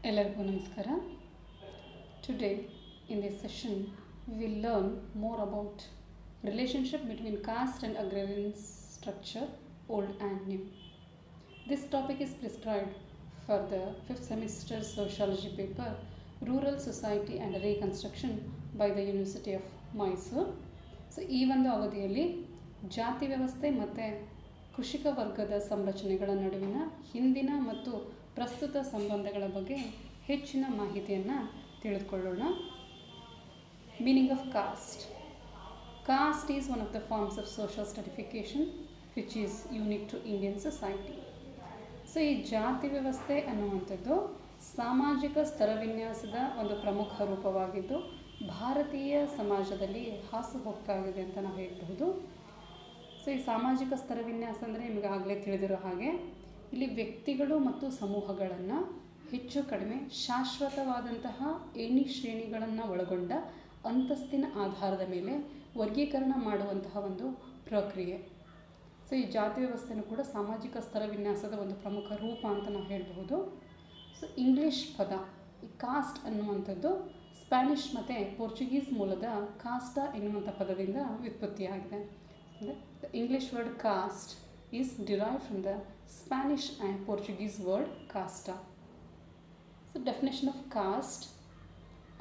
ಎಲ್ಲರಿಗೂ ನಮಸ್ಕಾರ. Today in this session we will learn more about relationship between caste and agrarian structure, old and new. This topic is prescribed for the 5th semester sociology paper Rural Society and Reconstruction by the University of Mysore. So ಈ ಒಂದು ಅವಧಿಯಲ್ಲಿ ಜಾತಿ ವ್ಯವಸ್ಥೆ ಮತ್ತು ಕೃಷಿಕ ವರ್ಗದ ಸಂರಚನೆಗಳ ನಡುವಿನ ಹಿಂದಿನ ಮತ್ತು ಪ್ರಸ್ತುತ ಸಂಬಂಧಗಳ ಬಗ್ಗೆ ಹೆಚ್ಚಿನ ಮಾಹಿತಿಯನ್ನು ತಿಳಿದುಕೊಳ್ಳೋಣ. Meaning of caste. Caste is one of the forms of social stratification which is unique to Indian society. So ಈ ಜಾತಿ ವ್ಯವಸ್ಥೆ ಅನ್ನುವಂಥದ್ದು ಸಾಮಾಜಿಕ ಸ್ತರವಿನ್ಯಾಸದ ಒಂದು ಪ್ರಮುಖ ರೂಪವಾಗಿದ್ದು ಭಾರತೀಯ ಸಮಾಜದಲ್ಲಿ ಹಾಸುಹೊಕ್ಕಾಗಿದೆ ಅಂತ ನಾವು ಹೇಳಬಹುದು. ಸೊ ಈ ಸಾಮಾಜಿಕ ಸ್ತರವಿನ್ಯಾಸ ಅಂದರೆ ನಿಮಗೆ ಆಗಲೇ ತಿಳಿದಿರೋ ಹಾಗೆ ಇಲ್ಲಿ ವ್ಯಕ್ತಿಗಳು ಮತ್ತು ಸಮೂಹಗಳನ್ನು ಹೆಚ್ಚು ಕಡಿಮೆ ಶಾಶ್ವತವಾದಂತಹ ಏಣಿ ಶ್ರೇಣಿಗಳನ್ನು ಒಳಗೊಂಡ ಅಂತಸ್ತಿನ ಆಧಾರದ ಮೇಲೆ ವರ್ಗೀಕರಣ ಮಾಡುವಂತಹ ಒಂದು ಪ್ರಕ್ರಿಯೆ. ಸೊ ಈ ಜಾತಿ ವ್ಯವಸ್ಥೆಯೂ ಕೂಡ ಸಾಮಾಜಿಕ ಸ್ತರವಿನ್ಯಾಸದ ಒಂದು ಪ್ರಮುಖ ರೂಪ ಅಂತ ನಾವು ಹೇಳಬಹುದು. ಸೊ ಇಂಗ್ಲೀಷ್ ಪದ ಈ ಕಾಸ್ಟ್ ಅನ್ನುವಂಥದ್ದು ಸ್ಪ್ಯಾನಿಷ್ ಮತ್ತು ಪೋರ್ಚುಗೀಸ್ ಮೂಲದ ಕಾಸ್ಟಾ ಎನ್ನುವಂಥ ಪದದಿಂದ ವ್ಯುತ್ಪತ್ತಿಯಾಗಿದೆ. The English word caste is derived from the Spanish and Portuguese word casta. So definition of caste,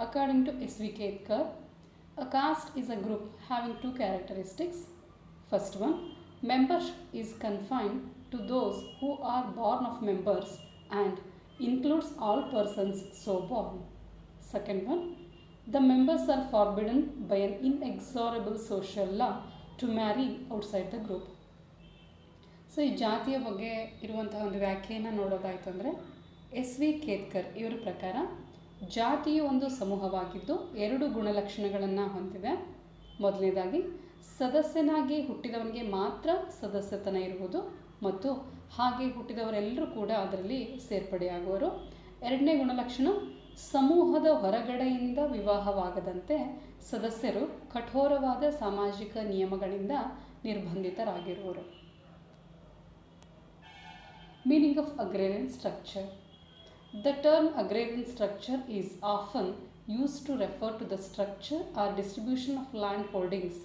according to S.V. Ketkar, a caste is a group having two characteristics. First one, membership is confined to those who are born of members and includes all persons so born. Second one, the members are forbidden by an inexorable social law to marry outside the group. So ಈ ಜಾತಿಯ ಬಗ್ಗೆ ಇರುವಂತಹ ಒಂದು ವ್ಯಾಖ್ಯೆಯನ್ನು ನೋಡೋದಾಯಿತು ಅಂದರೆ S.V. Ketkar ಇವರ ಪ್ರಕಾರ ಜಾತಿಯು ಒಂದು ಸಮೂಹವಾಗಿದ್ದು ಎರಡು ಗುಣಲಕ್ಷಣಗಳನ್ನು ಹೊಂದಿದೆ. ಮೊದಲನೇದಾಗಿ ಸದಸ್ಯನಾಗಿ ಹುಟ್ಟಿದವನಿಗೆ ಮಾತ್ರ ಸದಸ್ಯತನ ಇರುವುದು ಮತ್ತು ಹಾಗೆ ಹುಟ್ಟಿದವರೆಲ್ಲರೂ ಕೂಡ ಅದರಲ್ಲಿ ಸೇರ್ಪಡೆಯಾಗುವರು. ಎರಡನೇ ಗುಣಲಕ್ಷಣ ಸಮೂಹದ ಹೊರಗಡೆಯಿಂದ ವಿವಾಹವಾಗದಂತೆ ಸದಸ್ಯರು ಕಠೋರವಾದ ಸಾಮಾಜಿಕ ನಿಯಮಗಳಿಂದ ನಿರ್ಬಂಧಿತರಾಗಿರುವರು. Meaning of agrarian structure. The term agrarian structure is often used to refer to the structure or distribution of land holdings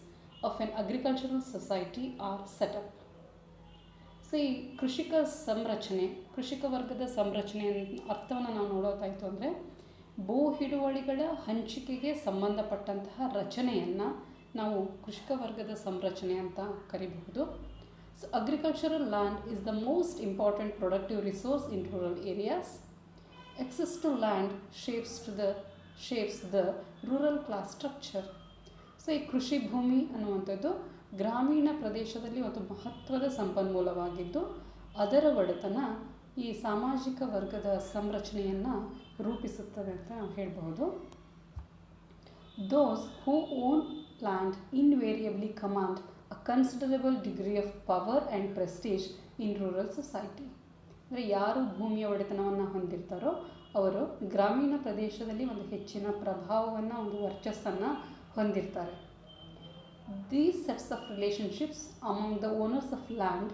of an agricultural society or setup. So ಈ ಕೃಷಿಕ ಸಂರಚನೆ, ಕೃಷಿಕ ವರ್ಗದ ಸಂರಚನೆ ಅರ್ಥವನ್ನು ನಾವು ನೋಡೋದಾಯಿತು ಅಂದರೆ ಭೂ ಹಿಡುವಳಿಗಳ ಹಂಚಿಕೆಗೆ ಸಂಬಂಧಪಟ್ಟಂತಹ ರಚನೆಯನ್ನು ನಾವು ಕೃಷಿಕ ವರ್ಗದ ಸಂರಚನೆ ಅಂತ ಕರಿಬಹುದು. So agricultural land is the most important productive resource in rural areas. Access to land shapes the rural class structure. So ಈ ಕೃಷಿ ಭೂಮಿ ಅನ್ನುವಂಥದ್ದು ಗ್ರಾಮೀಣ ಪ್ರದೇಶದಲ್ಲಿ ಒಂದು ಮಹತ್ವದ ಸಂಪನ್ಮೂಲವಾಗಿದ್ದು ಅದರ ಒಡೆತನ ಈ ಸಾಮಾಜಿಕ ವರ್ಗದ ಸಂರಚನೆಯನ್ನು ರೂಪಿಸುತ್ತದೆ ಅಂತ ನಾವು ಹೇಳಬಹುದು. Those who own land invariably command a considerable degree of power and prestige in rural society. ಅಂದರೆ ಯಾರು ಭೂಮಿಯ ಒಡೆತನವನ್ನು ಹೊಂದಿರ್ತಾರೋ ಅವರು ಗ್ರಾಮೀಣ ಪ್ರದೇಶದಲ್ಲಿ ಒಂದು ಹೆಚ್ಚಿನ ಪ್ರಭಾವವನ್ನು, ಒಂದು ವರ್ಚಸ್ಸನ್ನು ಹೊಂದಿರ್ತಾರೆ. These sets of relationships among the owners of land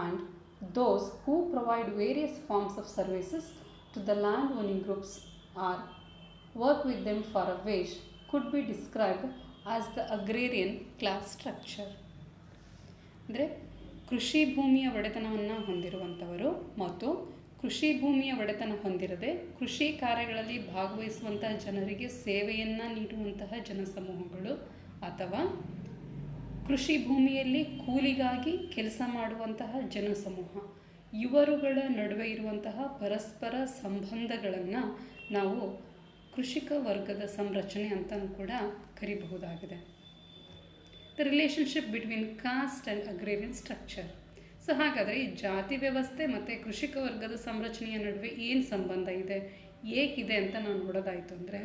and those who provide various forms of services to the land owning groups or work with them for a wage could be described as the agrarian class structure. ಅಂದರೆ ಕೃಷಿ ಭೂಮಿಯ ಒಡೆತನವನ್ನು ಹೊಂದಿರುವಂಥವರು ಮತ್ತು ಕೃಷಿ ಭೂಮಿಯ ಒಡೆತನ ಹೊಂದಿರದೆ ಕೃಷಿ ಕಾರ್ಯಗಳಲ್ಲಿ ಭಾಗವಹಿಸುವಂತಹ ಜನರಿಗೆ ಸೇವೆಯನ್ನು ನೀಡುವಂತಹ ಜನಸಮೂಹಗಳು ಅಥವಾ ಕೃಷಿ ಭೂಮಿಯಲ್ಲಿ ಕೂಲಿಗಾಗಿ ಕೆಲಸ ಮಾಡುವಂತಹ ಜನಸಮೂಹ, ಇವರುಗಳ ನಡುವೆ ಇರುವಂತಹ ಪರಸ್ಪರ ಸಂಬಂಧಗಳನ್ನು ನಾವು ಕೃಷಿಕ ವರ್ಗದ ಸಂರಚನೆ ಅಂತಲೂ ಕೂಡ ಕರಿಬಹುದಾಗಿದೆ. The relationship between caste and agrarian structure. So ಹಾಗಾದರೆ ಈ ಜಾತಿ ವ್ಯವಸ್ಥೆ ಮತ್ತು ಕೃಷಿಕ ವರ್ಗದ ಸಂರಚನೆಯ ನಡುವೆ ಏನು ಸಂಬಂಧ ಇದೆ, ಏಕಿದೆ ಅಂತ ನಾವು ನೋಡೋದಾಯಿತು ಅಂದರೆ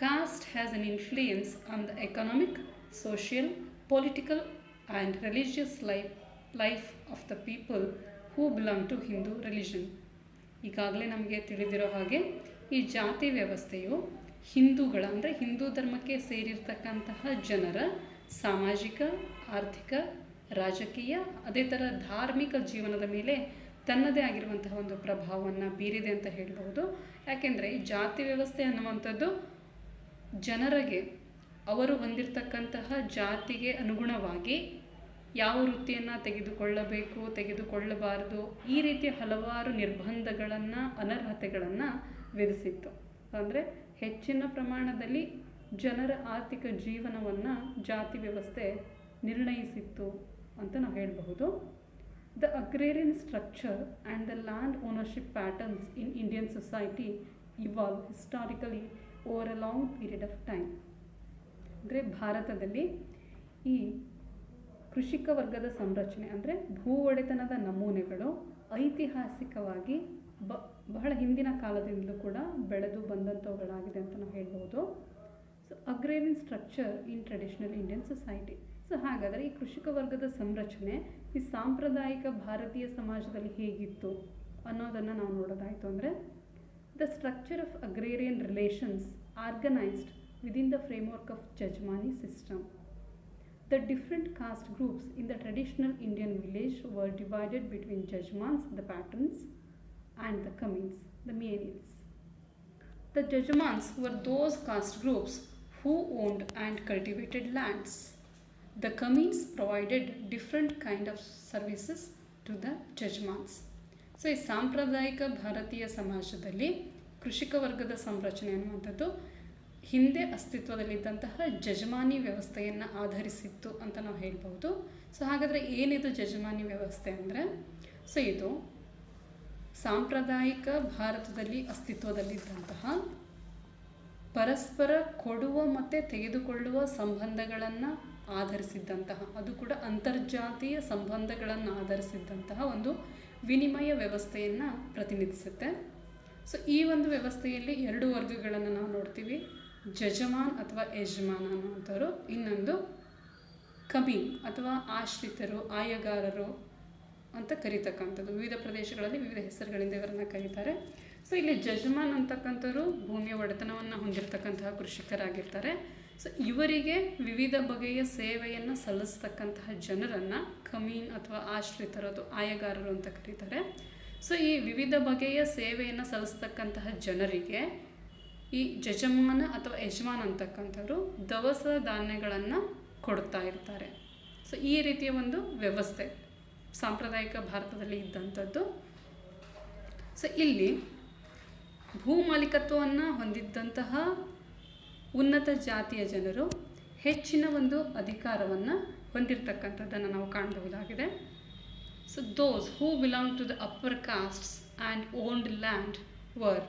cost has an influence on the economic, social, political and religious life of the people who belong to Hindu religion. ಈಗಾಗಲೇ ನಮಗೆ ತಿಳಿದಿರೋ ಹಾಗೆ ಈ ಜಾತಿ ವ್ಯವಸ್ಥೆಯು ಹಿಂದೂಗಳ ಅಂದರೆ ಹಿಂದೂ ಧರ್ಮಕ್ಕೆ ಸೇರಿರ್ತಕ್ಕಂತಹ ಜನರ ಸಾಮಾಜಿಕ, ಆರ್ಥಿಕ, ರಾಜಕೀಯ, ಅದೇ ಥರ ಧಾರ್ಮಿಕ ಜೀವನದ ಮೇಲೆ ತನ್ನದೇ ಆಗಿರುವಂತಹ ಒಂದು ಪ್ರಭಾವವನ್ನು ಬೀರಿದೆ ಅಂತ ಹೇಳ್ಬೋದು. ಯಾಕೆಂದರೆ ಈ ಜಾತಿ ವ್ಯವಸ್ಥೆ ಅನ್ನುವಂಥದ್ದು ಜನರಿಗೆ ಅವರು ಹೊಂದಿರತಕ್ಕಂತಹ ಜಾತಿಗೆ ಅನುಗುಣವಾಗಿ ಯಾವ ವೃತ್ತಿಯನ್ನು ತೆಗೆದುಕೊಳ್ಳಬೇಕು, ತೆಗೆದುಕೊಳ್ಳಬಾರದು, ಈ ರೀತಿಯ ಹಲವಾರು ನಿರ್ಬಂಧಗಳನ್ನು, ಅನರ್ಹತೆಗಳನ್ನು ವಿಧಿಸಿತ್ತು. ಅಂದರೆ ಹೆಚ್ಚಿನ ಪ್ರಮಾಣದಲ್ಲಿ ಜನರ ಆರ್ಥಿಕ ಜೀವನವನ್ನು ಜಾತಿ ವ್ಯವಸ್ಥೆ ನಿರ್ಣಯಿಸಿತ್ತು ಅಂತ ನಾವು ಹೇಳಬಹುದು. The agrarian structure and the land ownership patterns in Indian society evolved historically over a long period of time. ಅಂದರೆ ಭಾರತದಲ್ಲಿ ಈ ಕೃಷಿಕ ವರ್ಗದ ಸಂರಚನೆ ಅಂದರೆ ಭೂ ಒಡೆತನದ ನಮೂನೆಗಳು ಐತಿಹಾಸಿಕವಾಗಿ ಬಹಳ ಹಿಂದಿನ ಕಾಲದಿಂದಲೂ ಕೂಡ ಬೆಳೆದು ಬಂದಂಥವುಗಳಾಗಿದೆ ಅಂತ ನಾವು ಹೇಳ್ಬೋದು. ಸೊ ಅಗ್ರೇರಿಯನ್ ಸ್ಟ್ರಕ್ಚರ್ ಇನ್ ಟ್ರೆಡಿಷನಲ್ ಇಂಡಿಯನ್ ಸೊಸೈಟಿ. ಸೊ ಹಾಗಾದರೆ ಈ ಕೃಷಿಕ ವರ್ಗದ ಸಂರಚನೆ ಈ ಸಾಂಪ್ರದಾಯಿಕ ಭಾರತೀಯ ಸಮಾಜದಲ್ಲಿ ಹೇಗಿತ್ತು ಅನ್ನೋದನ್ನು ನಾವು ನೋಡೋದಾಯಿತು ಅಂದರೆ, the structure of agrarian relations organised within the framework of jajmani system. The different caste groups in the traditional Indian village were divided between Jajmans, the patrons, and the Kamins, the menials. The Jajmans were those caste groups who owned and cultivated lands. The Kamins provided different kind of services to the Jajmans. So ಈ ಸಾಂಪ್ರದಾಯಿಕ ಭಾರತೀಯ ಸಮಾಜದಲ್ಲಿ ಕೃಷಿಕ ವರ್ಗದ ಸಂರಚನೆ ಅನ್ನುವಂಥದ್ದು ಹಿಂದೆ ಅಸ್ತಿತ್ವದಲ್ಲಿದ್ದಂತಹ ಜಜಮಾನಿ ವ್ಯವಸ್ಥೆಯನ್ನು ಆಧರಿಸಿತ್ತು ಅಂತ ನಾವು ಹೇಳ್ಬೋದು. ಸೊ ಹಾಗಾದರೆ ಏನಿದು ಜಜಮಾನಿ ವ್ಯವಸ್ಥೆ ಅಂದರೆ, ಸೊ ಇದು ಸಾಂಪ್ರದಾಯಿಕ ಭಾರತದಲ್ಲಿ ಅಸ್ತಿತ್ವದಲ್ಲಿದ್ದಂತಹ ಪರಸ್ಪರ ಕೊಡುವ ಮತ್ತು ತೆಗೆದುಕೊಳ್ಳುವ ಸಂಬಂಧಗಳನ್ನು ಆಧರಿಸಿದ್ದಂತಹ, ಅದು ಕೂಡ ಅಂತರ್ಜಾತೀಯ ಸಂಬಂಧಗಳನ್ನು ಆಧರಿಸಿದ್ದಂತಹ ಒಂದು ವಿನಿಮಯ ವ್ಯವಸ್ಥೆಯನ್ನು ಪ್ರತಿನಿಧಿಸುತ್ತೆ. ಸೊ ಈ ಒಂದು ವ್ಯವಸ್ಥೆಯಲ್ಲಿ ಎರಡು ವರ್ಗಗಳನ್ನು ನಾವು ನೋಡ್ತೀವಿ, ಜಜಮಾನ್ ಅಥವಾ ಯಜಮಾನ ಅನ್ನುವಂಥವ್ರು, ಇನ್ನೊಂದು ಕಮೀನ್ ಅಥವಾ ಆಶ್ರಿತರು, ಆಯಗಾರರು ಅಂತ ಕರೀತಕ್ಕಂಥದ್ದು. ವಿವಿಧ ಪ್ರದೇಶಗಳಲ್ಲಿ ವಿವಿಧ ಹೆಸರುಗಳಿಂದ ಇವರನ್ನು ಕರೀತಾರೆ. ಸೊ ಇಲ್ಲಿ ಜಜಮಾನ್ ಅಂತಕ್ಕಂಥವ್ರು ಭೂಮಿಯ ಒಡೆತನವನ್ನು ಹೊಂದಿರತಕ್ಕಂತಹ ಕೃಷಿಕರಾಗಿರ್ತಾರೆ. ಸೊ ಇವರಿಗೆ ವಿವಿಧ ಬಗೆಯ ಸೇವೆಯನ್ನು ಸಲ್ಲಿಸ್ತಕ್ಕಂತಹ ಜನರನ್ನು ಕಮೀನ್ ಅಥವಾ ಆಶ್ರಿತರು ಅಥವಾ ಆಯಗಾರರು ಅಂತ ಕರೀತಾರೆ. ಸೊ ಈ ವಿವಿಧ ಬಗೆಯ ಸೇವೆಯನ್ನು ಸಲ್ಲಿಸ್ತಕ್ಕಂತಹ ಜನರಿಗೆ ಈ ಜಜಮಾನ ಅಥವಾ ಯಜಮಾನ ಅಂತಕ್ಕಂಥವ್ರು ದವಸ ಧಾನ್ಯಗಳನ್ನು ಕೊಡ್ತಾ ಇರ್ತಾರೆ. ಸೊ ಈ ರೀತಿಯ ಒಂದು ವ್ಯವಸ್ಥೆ ಸಾಂಪ್ರದಾಯಿಕ ಭಾರತದಲ್ಲಿ ಇದ್ದಂಥದ್ದು. ಸೊ ಇಲ್ಲಿ ಭೂ ಮಾಲೀಕತ್ವವನ್ನು ಹೊಂದಿದ್ದಂತಹ ಉನ್ನತ ಜಾತಿಯ ಜನರು ಹೆಚ್ಚಿನ ಒಂದು ಅಧಿಕಾರವನ್ನು ಹೊಂದಿರತಕ್ಕಂಥದ್ದನ್ನು ನಾವು ಕಾಣಬಹುದಾಗಿದೆ. So those who belong to the upper castes and owned land were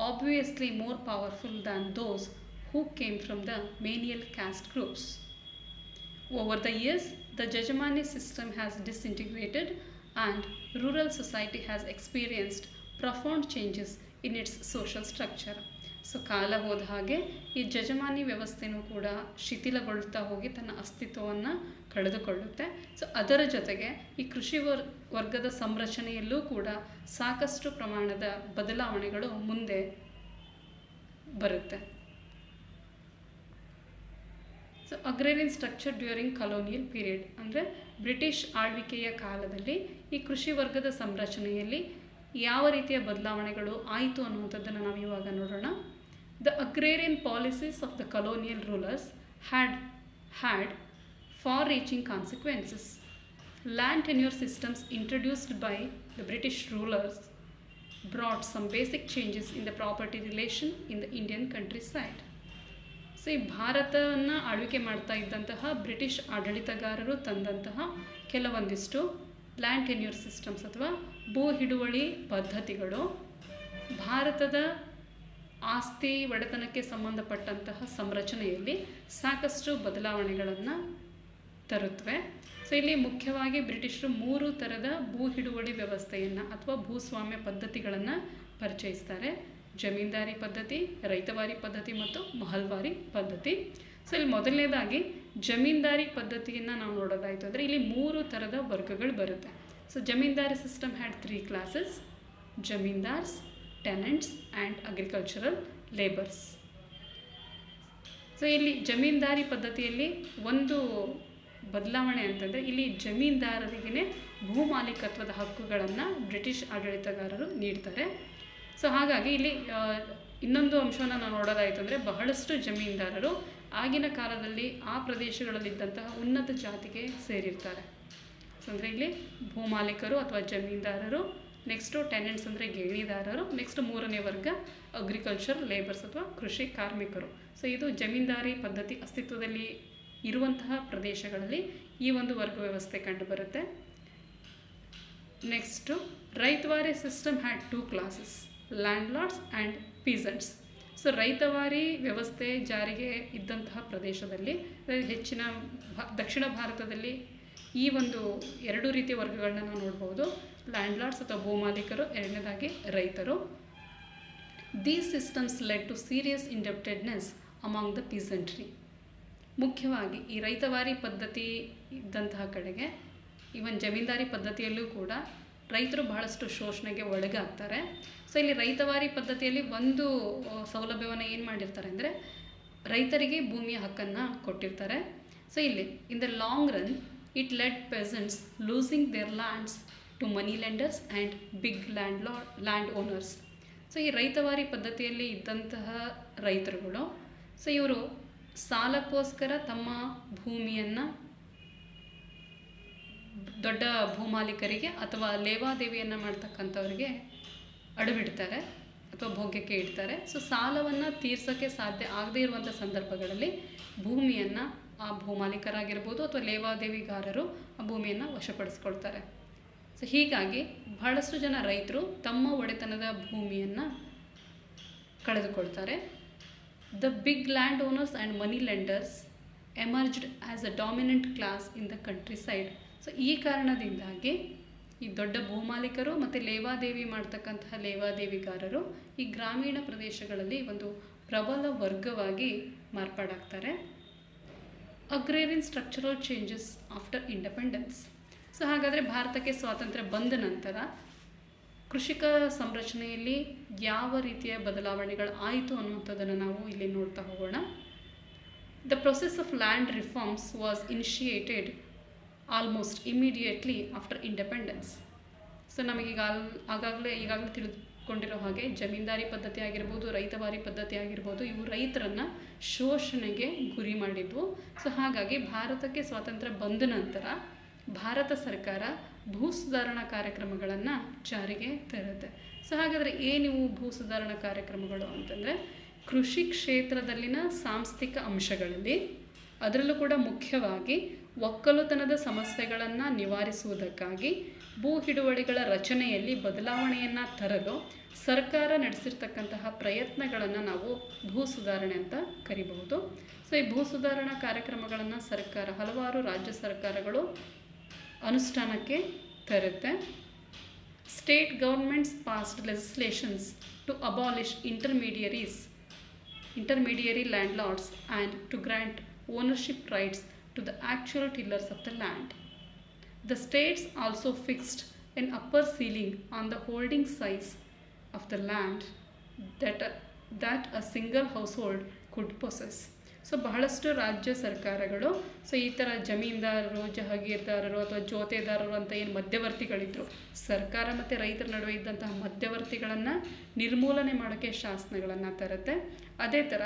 obviously more powerful than those who came from the menial caste groups. Over the years, the Jajamani system has disintegrated and rural society has experienced profound changes in its social structure. So ಕಾಲ ಹೋದ ಹಾಗೆ ಈ ಜಜಮಾನಿ ವ್ಯವಸ್ಥೆಯೂ ಕೂಡ ಶಿಥಿಲಗೊಳ್ತಾ ಹೋಗಿ ತನ್ನ ಅಸ್ತಿತ್ವವನ್ನು ಕಳೆದುಕೊಳ್ಳುತ್ತೆ. So ಅದರ ಜೊತೆಗೆ ಈ ಕೃಷಿ ವರ್ಗದ ಸಂರಚನೆಯಲ್ಲೂ ಕೂಡ ಸಾಕಷ್ಟು ಪ್ರಮಾಣದ ಬದಲಾವಣೆಗಳು ಮುಂದೆ ಬರುತ್ತೆ. So agrarian structure during colonial period ಅಂದರೆ ಬ್ರಿಟಿಷ್ ಆಳ್ವಿಕೆಯ ಕಾಲದಲ್ಲಿ ಈ ಕೃಷಿ ವರ್ಗದ ಸಂರಚನೆಯಲ್ಲಿ ಯಾವ ರೀತಿಯ ಬದಲಾವಣೆಗಳು ಆಯಿತು ಅನ್ನುವಂಥದ್ದನ್ನು ನಾವು ಇವಾಗ ನೋಡೋಣ. The agrarian policies of the colonial rulers had far-reaching consequences. Land tenure systems introduced by the British rulers brought some basic changes in the property relation in the Indian countryside. So ಈ ಭಾರತವನ್ನು ಆಳ್ವಿಕೆ ಮಾಡ್ತಾ ಇದ್ದಂತಹ British ಆಡಳಿತಗಾರರು ತಂದಂತಹ ಕೆಲವೊಂದಿಷ್ಟು land tenure systems ಅಥವಾ ಭೂ ಹಿಡುವಳಿ ಪದ್ಧತಿಗಳು ಭಾರತದ ಆಸ್ತಿ ಒಡೆತನಕ್ಕೆ ಸಂಬಂಧಪಟ್ಟಂತಹ ಸಂರಚನೆಯಲ್ಲಿ ಸಾಕಷ್ಟು ಬದಲಾವಣೆಗಳನ್ನು ತರುತ್ತವೆ. ಸೊ ಇಲ್ಲಿ ಮುಖ್ಯವಾಗಿ ಬ್ರಿಟಿಷರು 3 ಥರದ ಭೂ ಹಿಡುವಳಿ ವ್ಯವಸ್ಥೆಯನ್ನು ಅಥವಾ ಭೂಸ್ವಾಮ್ಯ ಪದ್ಧತಿಗಳನ್ನು ಪರಿಚಯಿಸ್ತಾರೆ. ಜಮೀನ್ದಾರಿ ಪದ್ಧತಿ, ರೈತವಾರಿ ಪದ್ಧತಿ ಮತ್ತು ಮಹಲ್ವಾರಿ ಪದ್ಧತಿ. ಸೊ ಇಲ್ಲಿ ಮೊದಲನೇದಾಗಿ ಜಮೀನ್ದಾರಿ ಪದ್ಧತಿಯನ್ನು ನಾವು ನೋಡೋದಾಯಿತು ಅಂದರೆ ಇಲ್ಲಿ 3 ಥರದ ವರ್ಗಗಳು ಬರುತ್ತೆ. So zamindari system had 3 classes: zamindars, tenants and agricultural labours. So ಇಲ್ಲಿ ಜಮೀನ್ದಾರಿ ಪದ್ಧತಿಯಲ್ಲಿ ಒಂದು ಬದಲಾವಣೆ ಅಂತಂದರೆ ಇಲ್ಲಿ ಜಮೀನ್ದಾರರಿಗೆ ಭೂಮಾಲೀಕತ್ವದ ಹಕ್ಕುಗಳನ್ನು ಬ್ರಿಟಿಷ್ ಆಡಳಿತಗಾರರು ನೀಡ್ತಾರೆ. ಸೊ ಹಾಗಾಗಿ ಇಲ್ಲಿ ಇನ್ನೊಂದು ಅಂಶವನ್ನು ನಾವು ನೋಡೋದಾಯಿತು ಅಂದರೆ ಬಹಳಷ್ಟು ಜಮೀನ್ದಾರರು ಆಗಿನ ಕಾಲದಲ್ಲಿ ಆ ಪ್ರದೇಶಗಳಲ್ಲಿದ್ದಂತಹ ಉನ್ನತ ಜಾತಿಗೆ ಸೇರಿರ್ತಾರೆ. ಸೊ ಅಂದರೆ ಇಲ್ಲಿ ಭೂಮಾಲೀಕರು ಅಥವಾ ಜಮೀನ್ದಾರರು, ನೆಕ್ಸ್ಟು ಟೆನೆಂಟ್ಸ್ ಅಂದರೆ ಗೇಣಿದಾರರು, ನೆಕ್ಸ್ಟ್ ಮೂರನೇ ವರ್ಗ ಅಗ್ರಿಕಲ್ಚರ್ ಲೇಬರ್ಸ್ ಅಥವಾ ಕೃಷಿ ಕಾರ್ಮಿಕರು. ಸೊ ಇದು ಜಮೀನ್ದಾರಿ ಪದ್ಧತಿ ಅಸ್ತಿತ್ವದಲ್ಲಿ ಇರುವಂತಹ ಪ್ರದೇಶಗಳಲ್ಲಿ ಈ ಒಂದು ವರ್ಗ ವ್ಯವಸ್ಥೆ ಕಂಡುಬರುತ್ತೆ. Next ryotwari system had 2 classes, landlords and peasants. So ryotwari ವ್ಯವಸ್ಥೆ ಜಾರಿಗೆ ಇದ್ದಂತಹ ಪ್ರದೇಶದಲ್ಲಿ ಹೆಚ್ಚಿನ ದಕ್ಷಿಣ ಭಾರತದಲ್ಲಿ ಈ ಒಂದು 2 ರೀತಿಯ ವರ್ಗಗಳನ್ನ ನಾವು ನೋಡ್ಬೋದು. ಲ್ಯಾಂಡ್ಲಾರ್ಡ್ಸ್ ಅಥವಾ ಭೂಮಾಲೀಕರು, ಎರಡನೇದಾಗಿ ರೈತರು. These systems led to serious indebtedness among the peasantry. ಮುಖ್ಯವಾಗಿ ಈ ರೈತವಾರಿ ಪದ್ಧತಿ ಇದ್ದಂತಹ ಕಡೆಗೆ ಈವನ್ ಜಮೀನ್ದಾರಿ ಪದ್ಧತಿಯಲ್ಲೂ ಕೂಡ ರೈತರು ಬಹಳಷ್ಟು ಶೋಷಣೆಗೆ ಒಳಗಾಗ್ತಾರೆ. ಸೊ ಇಲ್ಲಿ ರೈತವಾರಿ ಪದ್ಧತಿಯಲ್ಲಿ ಒಂದು ಸೌಲಭ್ಯವನ್ನು ಏನು ಮಾಡಿರ್ತಾರೆ ಅಂದರೆ ರೈತರಿಗೆ ಭೂಮಿಯ ಹಕ್ಕನ್ನು ಕೊಟ್ಟಿರ್ತಾರೆ. ಸೊ ಇಲ್ಲಿ in the long run it led peasants losing their lands to money lenders and big land owners. So ಈ ರೈತವಾರಿ ಪದ್ಧತಿಯಲ್ಲಿ ಇದ್ದಂತಹ ರೈತರುಗಳು ಸೊ ಇವರು ಸಾಲಕ್ಕೋಸ್ಕರ ತಮ್ಮ ಭೂಮಿಯನ್ನು ದೊಡ್ಡ ಭೂಮಾಲೀಕರಿಗೆ ಅಥವಾ ಲೇವಾದೇವಿಯನ್ನು ಮಾಡ್ತಕ್ಕಂಥವ್ರಿಗೆ ಅಡವಿಡ್ತಾರೆ ಅಥವಾ ಭೋಗ್ಯಕ್ಕೆ ಇಡ್ತಾರೆ. ಸೊ ಸಾಲವನ್ನು ತೀರ್ಸೋಕ್ಕೆ ಸಾಧ್ಯ ಆಗದೇ ಇರುವಂಥ ಸಂದರ್ಭಗಳಲ್ಲಿ ಭೂಮಿಯನ್ನು ಆ ಭೂಮಾಲೀಕರಾಗಿರ್ಬೋದು ಅಥವಾ ಲೇವಾದೇವಿಗಾರರು ಆ ಭೂಮಿಯನ್ನು ವಶಪಡಿಸ್ಕೊಳ್ತಾರೆ. ಸೊ ಹೀಗಾಗಿ ಬಹಳಷ್ಟು ಜನ ರೈತರು ತಮ್ಮ ಒಡೆತನದ ಭೂಮಿಯನ್ನು ಕಳೆದುಕೊಳ್ತಾರೆ. The big land owners and money lenders emerged as a dominant class in the countryside. So ಈ ಕಾರಣದಿಂದಾಗಿ ಈ ದೊಡ್ಡ ಭೂಮಾಲೀಕರು ಮತ್ತು ಲೇವಾದೇವಿ ಮಾಡ್ತಕ್ಕಂತಹ ಲೇವಾದೇವಿಗಾರರು ಈ ಗ್ರಾಮೀಣ ಪ್ರದೇಶಗಳಲ್ಲಿ ಒಂದು ಪ್ರಬಲ ವರ್ಗವಾಗಿ ಮಾರ್ಪಾಡಾಗ್ತಾರೆ. Agrarian structural changes after independence. So ಹಾಗಾದರೆ ಭಾರತಕ್ಕೆ ಸ್ವಾತಂತ್ರ್ಯ ಬಂದ ನಂತರ ಕೃಷಿಕ ಸಂರಚನೆಯಲ್ಲಿ ಯಾವ ರೀತಿಯ ಬದಲಾವಣೆಗಳು ಆಯಿತು ಅನ್ನುವಂಥದ್ದನ್ನು ನಾವು ಇಲ್ಲಿ ನೋಡ್ತಾ ಹೋಗೋಣ. The process of land reforms was initiated almost immediately after independence. So ನಮಗೀಗ ಈಗಾಗಲೇ ತಿಳಿದುಕೊಂಡಿರೋ ಹಾಗೆ ಜಮೀನ್ದಾರಿ ಪದ್ಧತಿ ಆಗಿರ್ಬೋದು, ರೈತವಾರಿ ಪದ್ಧತಿ ಆಗಿರ್ಬೋದು, ಇವು ರೈತರನ್ನು ಶೋಷಣೆಗೆ ಗುರಿ ಮಾಡಿದ್ವು. ಸೊ ಹಾಗಾಗಿ ಭಾರತಕ್ಕೆ ಸ್ವಾತಂತ್ರ್ಯ ಬಂದ ನಂತರ ಭಾರತ ಸರ್ಕಾರ ಭೂ ಸುಧಾರಣಾ ಕಾರ್ಯಕ್ರಮಗಳನ್ನು ಜಾರಿಗೆ ತರುತ್ತೆ. ಸೊ ಹಾಗಾದರೆ ಏನಿವು ಭೂ ಸುಧಾರಣಾ ಕಾರ್ಯಕ್ರಮಗಳು ಅಂತಂದರೆ ಕೃಷಿ ಕ್ಷೇತ್ರದಲ್ಲಿನ ಸಾಂಸ್ಥಿಕ ಅಂಶಗಳಲ್ಲಿ ಅದರಲ್ಲೂ ಕೂಡ ಮುಖ್ಯವಾಗಿ ಒಕ್ಕಲುತನದ ಸಮಸ್ಯೆಗಳನ್ನು ನಿವಾರಿಸುವುದಕ್ಕಾಗಿ ಭೂ ಹಿಡುವಳಿಗಳ ರಚನೆಯಲ್ಲಿ ಬದಲಾವಣೆಯನ್ನು ತರಲು ಸರ್ಕಾರ ನಡೆಸಿರ್ತಕ್ಕಂತಹ ಪ್ರಯತ್ನಗಳನ್ನು ನಾವು ಭೂ ಸುಧಾರಣೆ ಅಂತ ಕರಿಬಹುದು. ಸೊ ಈ ಭೂ ಸುಧಾರಣಾ ಕಾರ್ಯಕ್ರಮಗಳನ್ನು ಹಲವಾರು ರಾಜ್ಯ ಸರ್ಕಾರಗಳು ಅನುಷ್ಠಾನಕ್ಕೆ ತರುತ್ತೆ. State governments passed legislations to abolish intermediary landlords and to grant ownership rights to the actual tillers of the land. The states also fixed an upper ceiling on the holding size of the land that a single household could possess. So ಬಹಳಷ್ಟು ರಾಜ್ಯ ಸರ್ಕಾರಗಳು so ಈ ಥರ ಜಮೀನ್ದಾರರು, ಜಹಗೀರ್ದಾರರು ಅಥವಾ ಜೋತೆದಾರರು ಅಂತ ಏನು ಮಧ್ಯವರ್ತಿಗಳಿದ್ದರು, ಸರ್ಕಾರ ಮತ್ತು ರೈತರ ನಡುವೆ ಇದ್ದಂತಹ ಮಧ್ಯವರ್ತಿಗಳನ್ನು ನಿರ್ಮೂಲನೆ ಮಾಡೋಕ್ಕೆ ಶಾಸನಗಳನ್ನು ತರುತ್ತೆ. ಅದೇ ಥರ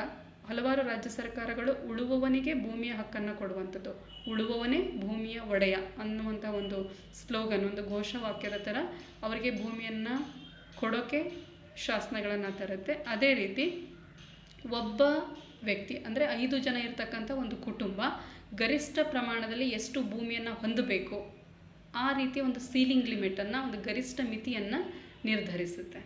ಹಲವಾರು ರಾಜ್ಯ ಸರ್ಕಾರಗಳು ಉಳುವವನಿಗೆ ಭೂಮಿಯ ಹಕ್ಕನ್ನು ಕೊಡುವಂಥದ್ದು, ಉಳುವವನೇ ಭೂಮಿಯ ಒಡೆಯ ಅನ್ನುವಂಥ ಒಂದು ಸ್ಲೋಗನ್, ಒಂದು ಘೋಷವಾಕ್ಯದ ಥರ ಅವರಿಗೆ ಭೂಮಿಯನ್ನು ಕೊಡೋಕ್ಕೆ ಶಾಸನಗಳನ್ನು ತರುತ್ತೆ. ಅದೇ ರೀತಿ ಒಬ್ಬ ವ್ಯಕ್ತಿ ಅಂದರೆ 5 ಜನ ಇರ್ತಕ್ಕಂಥ ಒಂದು ಕುಟುಂಬ ಗರಿಷ್ಠ ಪ್ರಮಾಣದಲ್ಲಿ ಎಷ್ಟು ಭೂಮಿಯನ್ನು ಹೊಂದಬೇಕು ಆ ರೀತಿಯ ಒಂದು ಸೀಲಿಂಗ್ ಲಿಮಿಟನ್ನು, ಒಂದು ಗರಿಷ್ಠ ಮಿತಿಯನ್ನು ನಿರ್ಧರಿಸುತ್ತೆ.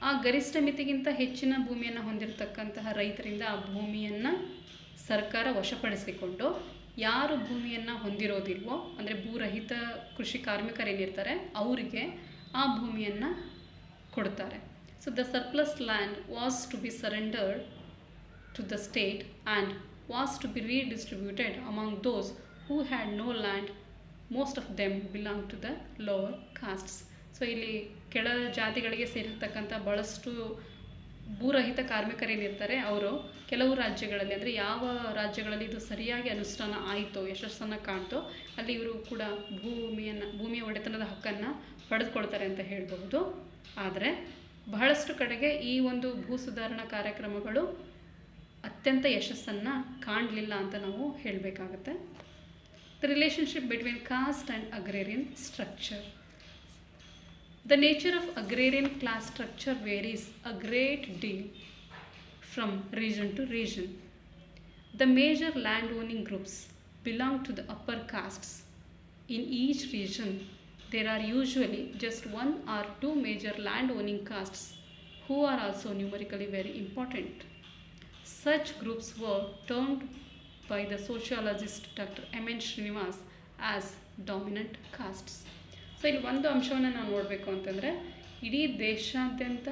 ಆ ಗರಿಷ್ಠ ಮಿತಿಗಿಂತ ಹೆಚ್ಚಿನ ಭೂಮಿಯನ್ನು ಹೊಂದಿರತಕ್ಕಂತಹ ರೈತರಿಂದ ಆ ಭೂಮಿಯನ್ನು ಸರ್ಕಾರ ವಶಪಡಿಸಿಕೊಂಡು ಯಾರು ಭೂಮಿಯನ್ನು ಹೊಂದಿರೋದಿಲ್ವೋ ಅಂದರೆ ಭೂರಹಿತ ಕೃಷಿ ಕಾರ್ಮಿಕರೇನಿರ್ತಾರೆ ಅವರಿಗೆ ಆ ಭೂಮಿಯನ್ನು ಕೊಡ್ತಾರೆ. So the surplus land was to be surrendered to the state and was to be redistributed among those who had no land. Most of them belonged to the lower castes. So ಇಲ್ಲಿ ಕೆಳ ಜಾತಿಗಳಿಗೆ ಸೇರಿರ್ತಕ್ಕಂಥ ಬಹಳಷ್ಟು ಭೂರಹಿತ ಕಾರ್ಮಿಕರೇನಿರ್ತಾರೆ ಅವರು ಕೆಲವು ರಾಜ್ಯಗಳಲ್ಲಿ, ಅಂದರೆ ಯಾವ ರಾಜ್ಯಗಳಲ್ಲಿ ಇದು ಸರಿಯಾಗಿ ಅನುಷ್ಠಾನ ಆಯಿತೋ, ಯಶಸ್ಸನ್ನು ಕಾಣ್ತೋ ಅಲ್ಲಿ ಇವರು ಕೂಡ ಭೂಮಿಯ ಒಡೆತನದ ಹಕ್ಕನ್ನು ಪಡೆದುಕೊಳ್ತಾರೆ ಅಂತ ಹೇಳಬಹುದು. ಆದರೆ ಬಹಳಷ್ಟು ಕಡೆಗೆ ಈ ಒಂದು ಭೂ ಸುಧಾರಣಾ ಕಾರ್ಯಕ್ರಮಗಳು ಅತ್ಯಂತ ಯಶಸ್ಸನ್ನು ಕಾಣಲಿಲ್ಲ ಅಂತ ನಾವು ಹೇಳಬೇಕಾಗತ್ತೆ. The relationship between caste and agrarian structure. The nature of agrarian class structure varies a great deal from region to region. The major land-owning groups belong to the upper castes. In each region, there are usually just one or two major land-owning castes who are also numerically very important. Such groups were termed by the sociologist Dr. M.N. Srinivas as dominant castes. So ಇಲ್ಲಿ ಒಂದು ಅಂಶವನ್ನು ನಾವು ನೋಡಬೇಕು ಅಂತಂದರೆ, ಇಡೀ ದೇಶಾದ್ಯಂತ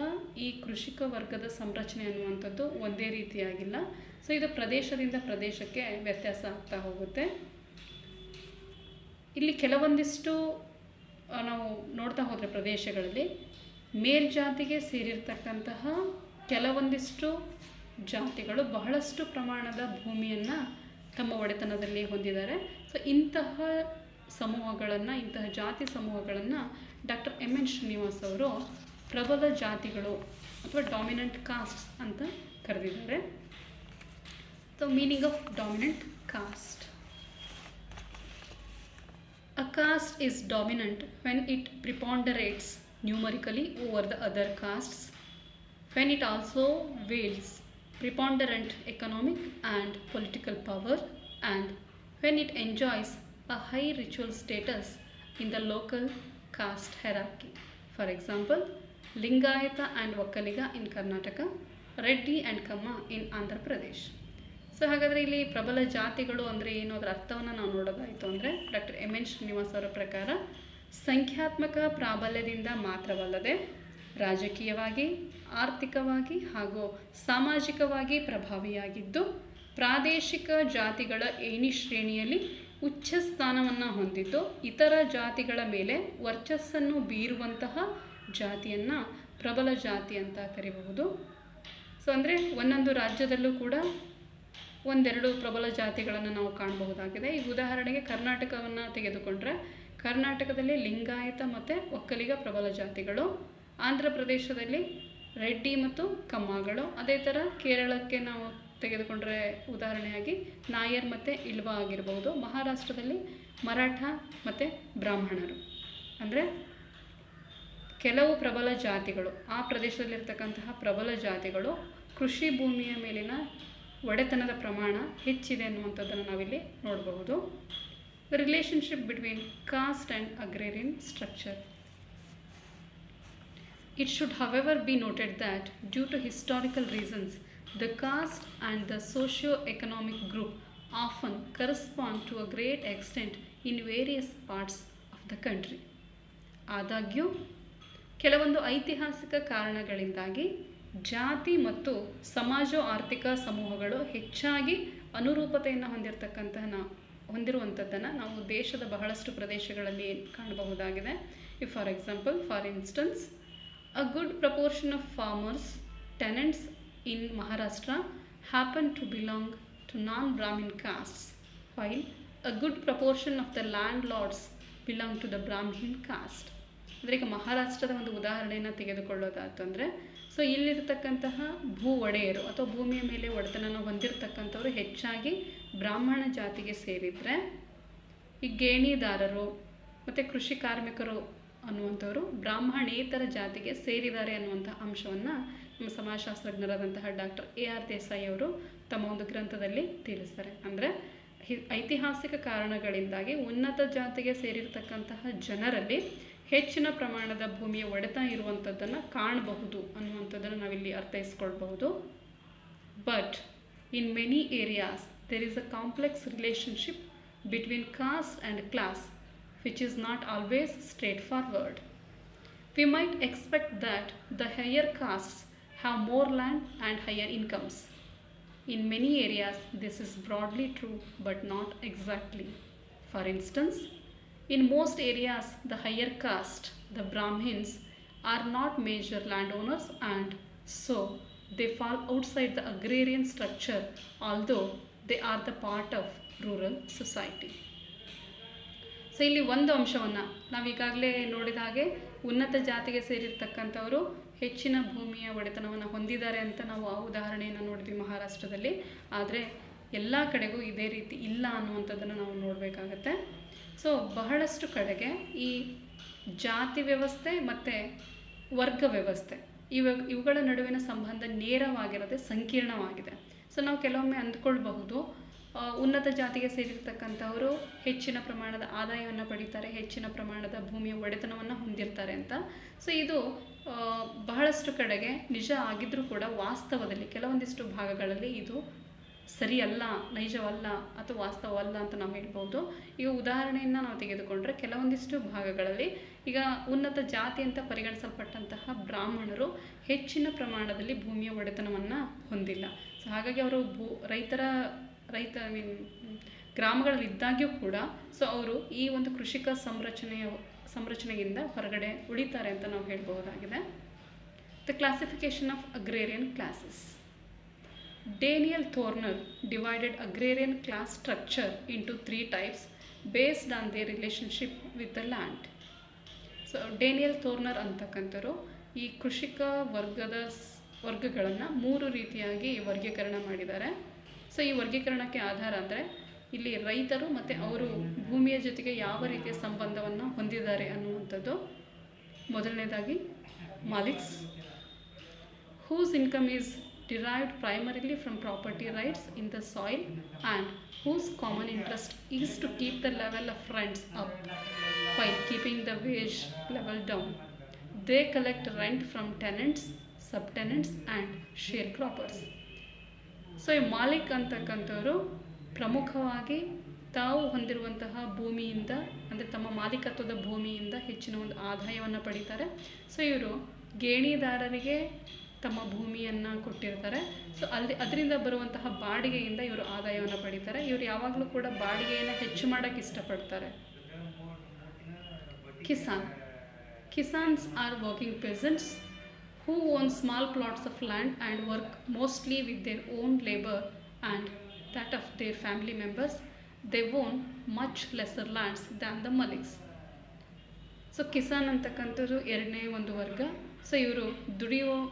ಈ ಕೃಷಿಕ ವರ್ಗದ ಸಂರಚನೆ ಅನ್ನುವಂಥದ್ದು ಒಂದೇ ರೀತಿಯಾಗಿಲ್ಲ. ಸೊ ಇದು ಪ್ರದೇಶದಿಂದ ಪ್ರದೇಶಕ್ಕೆ ವ್ಯತ್ಯಾಸ ಆಗ್ತಾ ಹೋಗುತ್ತೆ. ಇಲ್ಲಿ ಕೆಲವೊಂದಿಷ್ಟು ನಾವು ನೋಡ್ತಾ ಹೋದರೆ ಪ್ರದೇಶಗಳಲ್ಲಿ ಮೇಲ್ಜಾತಿಗೆ ಸೇರಿರ್ತಕ್ಕಂತಹ ಕೆಲವೊಂದಿಷ್ಟು ಜಾತಿಗಳು ಬಹಳಷ್ಟು ಪ್ರಮಾಣದ ಭೂಮಿಯನ್ನು ತಮ್ಮ ಒಡೆತನದಲ್ಲಿ ಹೊಂದಿದ್ದಾರೆ. ಸೊ ಇಂತಹ ಸಮೂಹಗಳನ್ನು, ಇಂತಹ ಜಾತಿ ಸಮೂಹಗಳನ್ನು ಡಾಕ್ಟರ್ M.N. ಶ್ರೀನಿವಾಸ್ ಅವರು ಪ್ರಬಲ ಜಾತಿಗಳು ಅಥವಾ ಡಾಮಿನೆಂಟ್ ಕಾಸ್ಟ್ ಅಂತ ಕರೆದಿದ್ದಾರೆ. So meaning of dominant cost. A caste is dominant when it preponderates numerically over the other castes, when it also wields preponderant economic and political power, and when it enjoys a high ritual status in the local caste hierarchy. For example, Lingayata and Vakkaliga in Karnataka, Reddy and Kamma in Andhra Pradesh. So ಹಾಗಾದರೆ ಇಲ್ಲಿ ಪ್ರಬಲ ಜಾತಿಗಳು ಅಂದರೆ ಏನು, ಅದರ ಅರ್ಥವನ್ನು ನಾವು ನೋಡೋದಾಯಿತು ಅಂದರೆ ಡಾಕ್ಟರ್ M.N. ಶ್ರೀನಿವಾಸ್ ಅವರ ಪ್ರಕಾರ ಸಂಖ್ಯಾತ್ಮಕ ಪ್ರಾಬಲ್ಯದಿಂದ ಮಾತ್ರವಲ್ಲದೆ ರಾಜಕೀಯವಾಗಿ, ಆರ್ಥಿಕವಾಗಿ ಹಾಗೂ ಸಾಮಾಜಿಕವಾಗಿ ಪ್ರಭಾವಿಯಾಗಿದ್ದು ಪ್ರಾದೇಶಿಕ ಜಾತಿಗಳ ಏಣಿ ಶ್ರೇಣಿಯಲ್ಲಿ ಉಚ್ಚ ಸ್ಥಾನವನ್ನು ಹೊಂದಿದ್ದು ಇತರ ಜಾತಿಗಳ ಮೇಲೆ ವರ್ಚಸ್ಸನ್ನು ಬೀರುವಂತಹ ಜಾತಿಯನ್ನು ಪ್ರಬಲ ಜಾತಿ ಅಂತ ಕರೀಬಹುದು. ಸೊ ಅಂದರೆ ಒಂದೊಂದು ರಾಜ್ಯದಲ್ಲೂ ಕೂಡ ಒಂದೆರಡು ಪ್ರಬಲ ಜಾತಿಗಳನ್ನು ನಾವು ಕಾಣಬಹುದಾಗಿದೆ. ಈಗ ಉದಾಹರಣೆಗೆ ಕರ್ನಾಟಕವನ್ನು ತೆಗೆದುಕೊಂಡ್ರೆ ಕರ್ನಾಟಕದಲ್ಲಿ ಲಿಂಗಾಯತ ಮತ್ತು ಒಕ್ಕಲಿಗ ಪ್ರಬಲ ಜಾತಿಗಳು, ಆಂಧ್ರ ಪ್ರದೇಶದಲ್ಲಿ ರೆಡ್ಡಿ ಮತ್ತು ಕಮ್ಮಗಳು, ಅದೇ ಥರ ಕೇರಳಕ್ಕೆ ನಾವು ತೆಗೆದುಕೊಂಡ್ರೆ ಉದಾಹರಣೆಯಾಗಿ ನಾಯರ್ ಮತ್ತು ಇಳ್ವ ಆಗಿರ್ಬೋದು. ಮಹಾರಾಷ್ಟ್ರದಲ್ಲಿ ಮರಾಠ ಮತ್ತು ಬ್ರಾಹ್ಮಣರು. ಅಂದರೆ ಕೆಲವು ಪ್ರಬಲ ಜಾತಿಗಳು, ಆ ಪ್ರದೇಶದಲ್ಲಿರ್ತಕ್ಕಂತಹ ಪ್ರಬಲ ಜಾತಿಗಳು ಕೃಷಿ ಭೂಮಿಯ ಮೇಲಿನ ಒಡೆತನದ ಪ್ರಮಾಣ ಹೆಚ್ಚಿದೆ ಅನ್ನುವಂಥದ್ದನ್ನು ನಾವಿಲ್ಲಿ ನೋಡಬಹುದು. The relationship between caste and agrarian structure. It should however be noted that due to historical reasons, the caste and the socio-economic group often correspond to a great extent in various parts of the country. ಆದಾಗ್ಯೂ ಕೆಲವೊಂದು ಐತಿಹಾಸಿಕ ಕಾರಣಗಳಿಂದಾಗಿ ಜಾತಿ ಮತ್ತು ಸಮಾಜೋ ಆರ್ಥಿಕ ಸಮೂಹಗಳು ಹೆಚ್ಚಾಗಿ ಅನುರೂಪತೆಯನ್ನು ಹೊಂದಿರುವಂಥದ್ದನ್ನು ನಾವು ದೇಶದ ಬಹಳಷ್ಟು ಪ್ರದೇಶಗಳಲ್ಲಿ ಕಾಣಬಹುದಾಗಿದೆ. For instances, a good proportion of farmers, tenants in Maharashtra happen to belong to non-Brahmin castes, while a good proportion of the landlords belong to the Brahmin caste. ಅಂದರೆ ಈಗ ಮಹಾರಾಷ್ಟ್ರದ ಒಂದು ಉದಾಹರಣೆಯನ್ನು ತೆಗೆದುಕೊಳ್ಳೋದಾತಂದರೆ, ಸೊ ಇಲ್ಲಿರ್ತಕ್ಕಂತಹ ಭೂ ಒಡೆಯರು ಅಥವಾ ಭೂಮಿಯ ಮೇಲೆ ಒಡೆತನವನ್ನು ಹೊಂದಿರತಕ್ಕಂಥವ್ರು ಹೆಚ್ಚಾಗಿ ಬ್ರಾಹ್ಮಣ ಜಾತಿಗೆ ಸೇರಿದರೆ, ಈ ಗೇಣಿದಾರರು ಮತ್ತು ಕೃಷಿ ಕಾರ್ಮಿಕರು ಅನ್ನುವಂಥವರು ಬ್ರಾಹ್ಮಣೇತರ ಜಾತಿಗೆ ಸೇರಿದ್ದಾರೆ ಅನ್ನುವಂಥ ಅಂಶವನ್ನು ನಮ್ಮ ಸಮಾಜಶಾಸ್ತ್ರಜ್ಞರಾದಂತಹ ಡಾಕ್ಟರ್ A.R. ದೇಸಾಯಿ ಅವರು ತಮ್ಮ ಒಂದು ಗ್ರಂಥದಲ್ಲಿ ತಿಳಿಸ್ತಾರೆ. ಅಂದರೆ ಐತಿಹಾಸಿಕ ಕಾರಣಗಳಿಂದಾಗಿ ಉನ್ನತ ಜಾತಿಗೆ ಸೇರಿರ್ತಕ್ಕಂತಹ ಜನರಲ್ಲಿ ಹೆಚ್ಚಿನ ಪ್ರಮಾಣದ ಭೂಮಿಯ ಒಡೆತ ಇರುವಂಥದ್ದನ್ನು ಕಾಣಬಹುದು ಅನ್ನುವಂಥದ್ದನ್ನು ನಾವಿಲ್ಲಿ ಅರ್ಥೈಸ್ಕೊಳ್ಬಹುದು. But in many areas there is a complex relationship between caste and class which is not always straightforward. We might expect that the higher castes have more land and higher incomes. In many areas, this is broadly true, but not exactly. For instance, in most areas, the higher caste, the Brahmins, are not major landowners, and so they fall outside the agrarian structure although they are the part of rural society. So ಇಲ್ಲಿ ಒಂದು ಅಂಶವನ್ನು ನಾವೀಗಾಗಲೇ ನೋಡಿದ ಹಾಗೆ ಉನ್ನತ ಜಾತಿಗೆ ಸೇರಿರ್ತಕ್ಕಂಥವರು ಹೆಚ್ಚಿನ ಭೂಮಿಯ ಒಡೆತನವನ್ನು ಹೊಂದಿದ್ದಾರೆ ಅಂತ ನಾವು ಆ ಉದಾಹರಣೆಯನ್ನು ನೋಡಿದ್ವಿ ಮಹಾರಾಷ್ಟ್ರದಲ್ಲಿ. ಆದರೆ ಎಲ್ಲ ಕಡೆಗೂ ಇದೇ ರೀತಿ ಇಲ್ಲ ಅನ್ನುವಂಥದ್ದನ್ನು ನಾವು ನೋಡಬೇಕಾಗತ್ತೆ. ಸೊ ಬಹಳಷ್ಟು ಕಡೆಗೆ ಈ ಜಾತಿ ವ್ಯವಸ್ಥೆ ಮತ್ತು ವರ್ಗ ವ್ಯವಸ್ಥೆ ಇವುಗಳ ನಡುವಿನ ಸಂಬಂಧ ನೇರವಾಗಿರದೆ ಸಂಕೀರ್ಣವಾಗಿದೆ. ಸೊ ನಾವು ಕೆಲವೊಮ್ಮೆ ಅಂದ್ಕೊಳ್ಬಹುದು ಉನ್ನತ ಜಾತಿಗೆ ಸೇರಿರ್ತಕ್ಕಂಥವರು ಹೆಚ್ಚಿನ ಪ್ರಮಾಣದ ಆದಾಯವನ್ನು ಪಡೀತಾರೆ, ಹೆಚ್ಚಿನ ಪ್ರಮಾಣದ ಭೂಮಿಯ ಒಡೆತನವನ್ನು ಹೊಂದಿರ್ತಾರೆ ಅಂತ. ಸೊ ಇದು ಬಹಳಷ್ಟು ಕಡೆಗೆ ನಿಜ ಆಗಿದ್ರೂ ಕೂಡ ವಾಸ್ತವದಲ್ಲಿ ಕೆಲವೊಂದಿಷ್ಟು ಭಾಗಗಳಲ್ಲಿ ಇದು ಸರಿಯಲ್ಲ, ನೈಜವಲ್ಲ ಅಥವಾ ವಾಸ್ತವವಲ್ಲ ಅಂತ ನಾವು ಹೇಳ್ಬೋದು. ಈಗ ಉದಾಹರಣೆಯನ್ನು ನಾವು ತೆಗೆದುಕೊಂಡ್ರೆ ಕೆಲವೊಂದಿಷ್ಟು ಭಾಗಗಳಲ್ಲಿ ಈಗ ಉನ್ನತ ಜಾತಿ ಅಂತ ಪರಿಗಣಿಸಲ್ಪಟ್ಟಂತಹ ಬ್ರಾಹ್ಮಣರು ಹೆಚ್ಚಿನ ಪ್ರಮಾಣದಲ್ಲಿ ಭೂಮಿಯ ಒಡೆತನವನ್ನು ಹೊಂದಿಲ್ಲ. ಸೊ ಹಾಗಾಗಿ ಅವರು ಗ್ರಾಮಗಳಲ್ಲಿ ಇದ್ದಾಗ್ಯೂ ಕೂಡ ಸೊ ಅವರು ಈ ಒಂದು ಕೃಷಿಕ ಸಂರಚನೆಯಿಂದ ಹೊರಗಡೆ ಉಳಿತಾರೆ ಅಂತ ನಾವು ಹೇಳಬಹುದಾಗಿದೆ. The classification of agrarian classes. Daniel Thorner divided agrarian class structure into 3 types based on their relationship with the land. So Daniel Thorner ಅಂತಕ್ಕಂಥರು ಈ ಕೃಷಿಕ ವರ್ಗಗಳನ್ನು 3 ರೀತಿಯಾಗಿ ವರ್ಗೀಕರಣ ಮಾಡಿದ್ದಾರೆ. ಸೊ ಈ ವರ್ಗೀಕರಣಕ್ಕೆ ಆಧಾರ ಅಂದರೆ ಇಲ್ಲಿ ರೈತರು ಮತ್ತು ಅವರು ಭೂಮಿಯ ಜೊತೆಗೆ ಯಾವ ರೀತಿಯ ಸಂಬಂಧವನ್ನು ಹೊಂದಿದ್ದಾರೆ ಅನ್ನುವಂಥದ್ದು. ಮೊದಲನೇದಾಗಿ ಮಾಲಿಕ್ಸ್, whose income is derived primarily from property rights in the soil and whose common interest is to keep the level of rents up while keeping the wage level down. They collect rent from tenants, subtenants and sharecroppers. So ಈ ಮಾಲಿಕ್ ಅಂತಕ್ಕಂಥವರು ಪ್ರಮುಖವಾಗಿ ತಾವು ಹೊಂದಿರುವಂತಹ ಭೂಮಿಯಿಂದ ಅಂದರೆ ತಮ್ಮ ಮಾಲೀಕತ್ವದ ಭೂಮಿಯಿಂದ ಹೆಚ್ಚಿನ ಒಂದು ಆದಾಯವನ್ನು ಪಡೀತಾರೆ. ಸೊ ಇವರು ಗೇಣಿದಾರರಿಗೆ ತಮ್ಮ ಭೂಮಿಯನ್ನು ಕೊಟ್ಟಿರ್ತಾರೆ. ಸೊ ಅದರಿಂದ ಬರುವಂತಹ ಬಾಡಿಗೆಯಿಂದ ಇವರು ಆದಾಯವನ್ನು ಪಡೀತಾರೆ. ಇವರು ಯಾವಾಗಲೂ ಕೂಡ ಬಾಡಿಗೆಯನ್ನು ಹೆಚ್ಚು ಮಾಡೋಕ್ಕೆ ಇಷ್ಟಪಡ್ತಾರೆ. Kisans are working peasants who own small plots of land and work mostly with their own labor and that of their family members. They own much lesser lands than the maliks. So Kisan ಅಂತಕ್ಕಂಥದ್ದು ಎರಡನೇ ಒಂದು ವರ್ಗ. So ಇವರು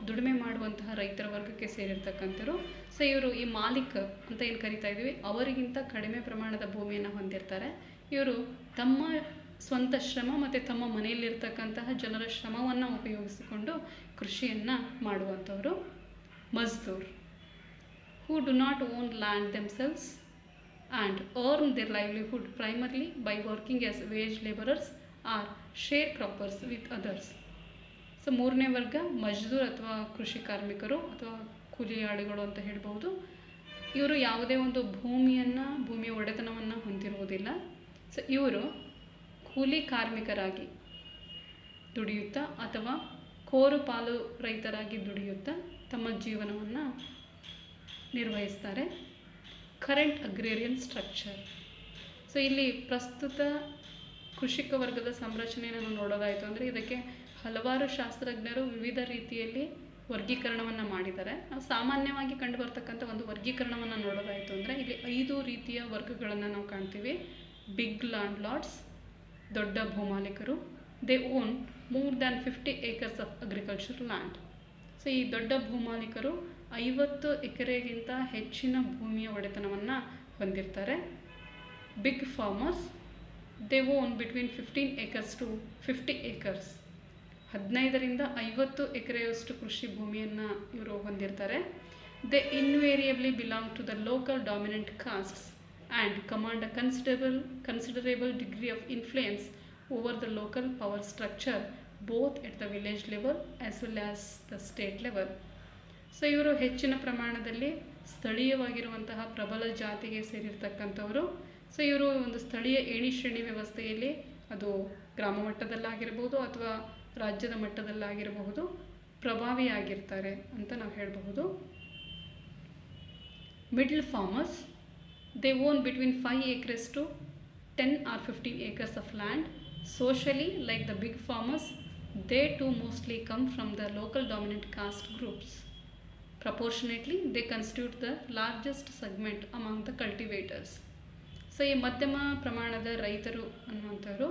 ದುಡಿಮೆ ಮಾಡುವಂತಹ ರೈತರ ವರ್ಗಕ್ಕೆ ಸೇರಿರ್ತಕ್ಕಂಥವ್ರು. So ಇವರು ಈ ಮಾಲೀಕ ಅಂತ ಏನು ಕರಿತಾ ಇದ್ದೀವಿ ಅವರಿಗಿಂತ ಕಡಿಮೆ ಪ್ರಮಾಣದ ಭೂಮಿಯನ್ನು ಹೊಂದಿರ್ತಾರೆ. ಇವರು ತಮ್ಮ ಸ್ವಂತ ಶ್ರಮ ಮತ್ತು ತಮ್ಮ ಮನೆಯಲ್ಲಿರ್ತಕ್ಕಂತಹ ಜನರ ಶ್ರಮವನ್ನು ಉಪಯೋಗಿಸಿಕೊಂಡು ಕೃಷಿಯನ್ನು ಮಾಡುವಂಥವರು. Mazdoor, who do not own land themselves and earn their livelihood primarily by working as wage laborers or sharecroppers with others. So ಮೂರನೇ ವರ್ಗ ಮಜ್ದೂರ್ ಅಥವಾ ಕೃಷಿ ಕಾರ್ಮಿಕರು ಅಥವಾ ಕೂಲಿಯಾಳುಗಳು ಅಂತ ಹೇಳ್ಬೋದು. ಇವರು ಯಾವುದೇ ಒಂದು ಭೂಮಿಯ ಒಡೆತನವನ್ನು ಹೊಂದಿರುವುದಿಲ್ಲ. ಸೊ ಇವರು ಕೂಲಿ ಕಾರ್ಮಿಕರಾಗಿ ದುಡಿಯುತ್ತಾ ಅಥವಾ ಕೋರು ಪಾಲು ರೈತರಾಗಿ ದುಡಿಯುತ್ತಾ ತಮ್ಮ ಜೀವನವನ್ನು ನಿರ್ವಹಿಸ್ತಾರೆ. Current agrarian structure. ಸೊ ಇಲ್ಲಿ ಪ್ರಸ್ತುತ ಕೃಷಿಕ ವರ್ಗದ ಸಂರಚನೆಯನ್ನು ನೋಡೋದಾಯಿತು ಅಂದರೆ ಇದಕ್ಕೆ ಹಲವಾರು ಶಾಸ್ತ್ರಜ್ಞರು ವಿವಿಧ ರೀತಿಯಲ್ಲಿ ವರ್ಗೀಕರಣವನ್ನು ಮಾಡಿದ್ದಾರೆ. ನಾವು ಸಾಮಾನ್ಯವಾಗಿ ಕಂಡುಬರ್ತಕ್ಕಂಥ ಒಂದು ವರ್ಗೀಕರಣವನ್ನು ನೋಡೋದಾಯಿತು ಅಂದರೆ ಇಲ್ಲಿ 5 ರೀತಿಯ ವರ್ಗಗಳನ್ನು ನಾವು ಕಾಣ್ತೀವಿ. ಬಿಗ್ ಲ್ಯಾಂಡ್ ಲಾರ್ಡ್ಸ್, ದೊಡ್ಡ ಭೂಮಾಲೀಕರು. They own more than 50 acres of agriculture land. So ಈ ದೊಡ್ಡ ಭೂಮಾಲೀಕರು 50 ಎಕರೆಗಿಂತ ಹೆಚ್ಚಿನ ಭೂಮಿಯ ಒಡೆತನವನ್ನು ಹೊಂದಿರ್ತಾರೆ. Big farmers, they own between 15 acres to 50 acres. 15ರಿಂದ 50 ಎಕರೆಯಷ್ಟು ಕೃಷಿ ಭೂಮಿಯನ್ನು ಇವರು ಹೊಂದಿರ್ತಾರೆ. They invariably belong to the local dominant castes and command a considerable degree of influence over the local power structure both at the village level as well as the state level. So ಇವರು ಹೆಚ್ಚಿನ ಪ್ರಮಾಣದಲ್ಲಿ ಸ್ಥಳೀಯವಾಗಿರುವಂತಹ ಪ್ರಬಲ ಜಾತಿಗೆ ಸೇರಿರ್ತಕ್ಕಂಥವರು. So ಇವರು ಒಂದು ಸ್ಥಳೀಯ ಏಣಿ ಶ್ರೇಣಿ ವ್ಯವಸ್ಥೆಯಲ್ಲಿ ಅದು ಗ್ರಾಮ ಮಟ್ಟದಲ್ಲಾಗಿರ್ಬೋದು ಅಥವಾ ರಾಜ್ಯದ ಮಟ್ಟದಲ್ಲಾಗಿರಬಹುದು ಪ್ರಭಾವಿಯಾಗಿರ್ತಾರೆ ಅಂತ ನಾವು ಹೇಳಬಹುದು. Middle farmers, they own between 5 acres to 10 or 15 acres of land. Socially, like the big farmers, they too mostly come from the local dominant caste groups. Proportionately they constitute the largest segment among the cultivators. So ಈ ಮಧ್ಯಮ ಪ್ರಮಾಣದ ರೈತರು ಅನ್ನುವಂಥವರು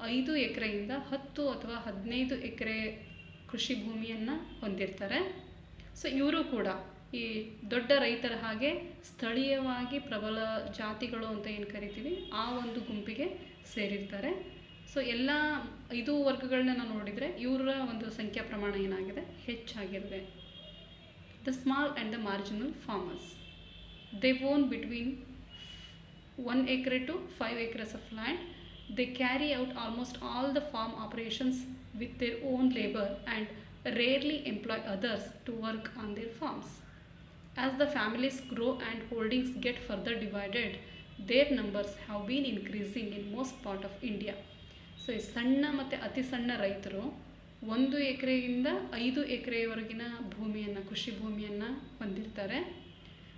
5 ಎಕರೆಯಿಂದ 10 ಅಥವಾ 15 ಎಕರೆ ಕೃಷಿ ಭೂಮಿಯನ್ನು ಹೊಂದಿರ್ತಾರೆ. So ಇವರು ಕೂಡ ಈ ದೊಡ್ಡ ರೈತರ ಹಾಗೆ ಸ್ಥಳೀಯವಾಗಿ ಪ್ರಬಲ ಜಾತಿಗಳು ಅಂತ ಏನು ಕರಿತೀವಿ ಆ ಒಂದು ಗುಂಪಿಗೆ ಸೇರಿರ್ತಾರೆ. ಸೊ ಎಲ್ಲ 5 ವರ್ಗಗಳನ್ನ ನಾವು ನೋಡಿದರೆ ಇವರ ಒಂದು ಸಂಖ್ಯಾ ಪ್ರಮಾಣ ಏನಾಗಿದೆ, ಹೆಚ್ಚಾಗಿದೆ. The small and the marginal farmers, they own between 1 acre to 5 acres of land. They carry out almost all the farm operations with their own labor and rarely employ others to work on their farms. As the families grow and holdings get further divided, their numbers have been increasing in most part of India. So ಈ ಸಣ್ಣ ಮತ್ತು ಅತಿ ಸಣ್ಣ ರೈತರು 1 ಎಕರೆಯಿಂದ 5 ಎಕರೆವರೆಗಿನ ಭೂಮಿಯನ್ನು, ಕೃಷಿ ಭೂಮಿಯನ್ನು ಹೊಂದಿರ್ತಾರೆ.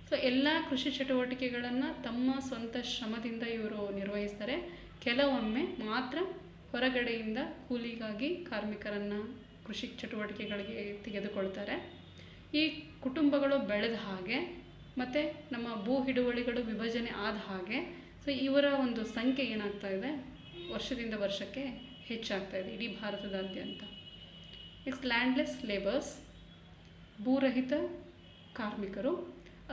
So ಎಲ್ಲ ಕೃಷಿ ಚಟುವಟಿಕೆಗಳನ್ನು ತಮ್ಮ ಸ್ವಂತ ಶ್ರಮದಿಂದ ಇವರು ನಿರ್ವಹಿಸ್ತಾರೆ. ಕೆಲವೊಮ್ಮೆ ಮಾತ್ರ ಹೊರಗಡೆಯಿಂದ ಕೂಲಿಗಾಗಿ ಕಾರ್ಮಿಕರನ್ನು ಕೃಷಿ ಚಟುವಟಿಕೆಗಳಿಗೆ ತೆಗೆದುಕೊಳ್ತಾರೆ. ಈ ಕುಟುಂಬಗಳು ಬೆಳೆದ ಹಾಗೆ ಮತ್ತು ನಮ್ಮ ಭೂ ಹಿಡುವಳಿಗಳು ವಿಭಜನೆ ಆದ ಹಾಗೆ ಸೊ ಇವರ ಒಂದು ಸಂಖ್ಯೆ ಏನಾಗ್ತಾ ಇದೆ, ವರ್ಷದಿಂದ ವರ್ಷಕ್ಕೆ ಹೆಚ್ಚಾಗ್ತಾ ಇದೆ ಇಡೀ ಭಾರತದಾದ್ಯಂತ. ನೆಕ್ಸ್ಟ್, ಲ್ಯಾಂಡ್ಲೆಸ್ ಲೇಬರ್ಸ್, ಭೂರಹಿತ ಕಾರ್ಮಿಕರು.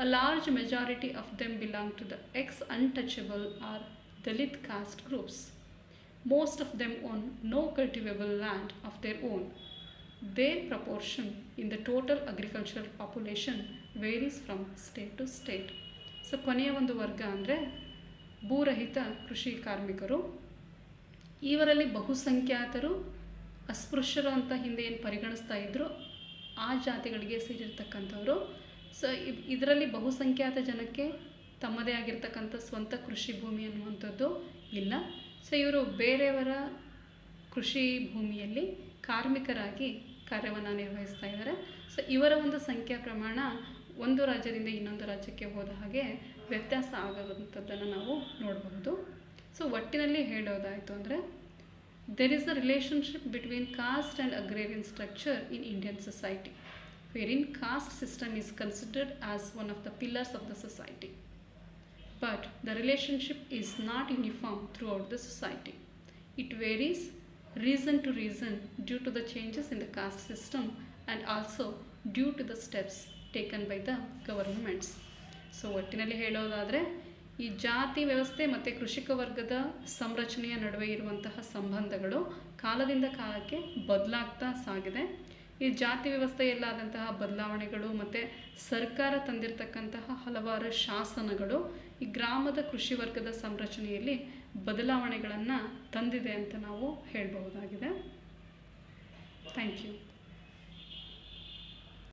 A large majority of them belong to the ex-untouchable or Dalit caste groups. Most of them own no cultivable land of their own. Their proportion in the total agricultural population varies from state to state. So ಕೊನೆಯ ಒಂದು ವರ್ಗ ಅಂದರೆ ಭೂರಹಿತ ಕೃಷಿ ಕಾರ್ಮಿಕರು. ಇವರಲ್ಲಿ ಬಹುಸಂಖ್ಯಾತರು ಅಸ್ಪೃಶ್ಯರು ಅಂತ ಹಿಂದೆ ಏನು ಪರಿಗಣಿಸ್ತಾ ಇದ್ದರು ಆ ಜಾತಿಗಳಿಗೆ ಸೇರಿರ್ತಕ್ಕಂಥವ್ರು. ಸೊ ಇದರಲ್ಲಿ ಬಹುಸಂಖ್ಯಾತ ಜನಕ್ಕೆ ತಮ್ಮದೇ ಆಗಿರ್ತಕ್ಕಂಥ ಸ್ವಂತ ಕೃಷಿ ಭೂಮಿ ಅನ್ನುವಂಥದ್ದು ಇಲ್ಲ. ಸೊ ಇವರು ಬೇರೆಯವರ ಕೃಷಿ ಭೂಮಿಯಲ್ಲಿ ಕಾರ್ಮಿಕರಾಗಿ ಕಾರ್ಯವನ್ನು ನಿರ್ವಹಿಸ್ತಾ ಇದ್ದಾರೆ. ಸೊ ಇವರ ಒಂದು ಸಂಖ್ಯಾ ಪ್ರಮಾಣ ಒಂದು ರಾಜ್ಯದಿಂದ ಇನ್ನೊಂದು ರಾಜ್ಯಕ್ಕೆ ಹೋದ ಹಾಗೆ ವ್ಯತ್ಯಾಸ ಆಗುವಂಥದ್ದನ್ನು ನಾವು ನೋಡಬಹುದು. ಸೊ ಒಟ್ಟಿನಲ್ಲಿ ಹೇಳೋದಾಯಿತು ಅಂದರೆ there is a relationship between caste and agrarian structure in Indian society, wherein caste system is considered as one of the pillars of the society. But the relationship is not uniform throughout the society. It varies reason to reason due to the changes in the caste system and also due to the steps taken by the governments. So ಒಟ್ಟಿನಲ್ಲಿ ಹೇಳೋದಾದರೆ ಈ ಜಾತಿ ವ್ಯವಸ್ಥೆ ಮತ್ತು ಕೃಷಿಕ ವರ್ಗದ ಸಂರಚನೆಯ ನಡುವೆ ಇರುವಂತಹ ಸಂಬಂಧಗಳು ಕಾಲದಿಂದ ಕಾಲಕ್ಕೆ ಬದಲಾಗ್ತಾ ಸಾಗಿದೆ. ಈ ಜಾತಿ ವ್ಯವಸ್ಥೆಯಲ್ಲಾದಂತಹ ಬದಲಾವಣೆಗಳು ಮತ್ತು ಸರ್ಕಾರ ತಂದಿರತಕ್ಕಂತಹ ಹಲವಾರು ಶಾಸನಗಳು ಈ ಗ್ರಾಮದ ಕೃಷಿ ವರ್ಗದ ಸಂರಚನೆಯಲ್ಲಿ ಬದಲಾವಣೆಗಳನ್ನು ತಂದಿದೆ ಅಂತ ನಾವು ಹೇಳಬಹುದಾಗಿದೆ. Thank you.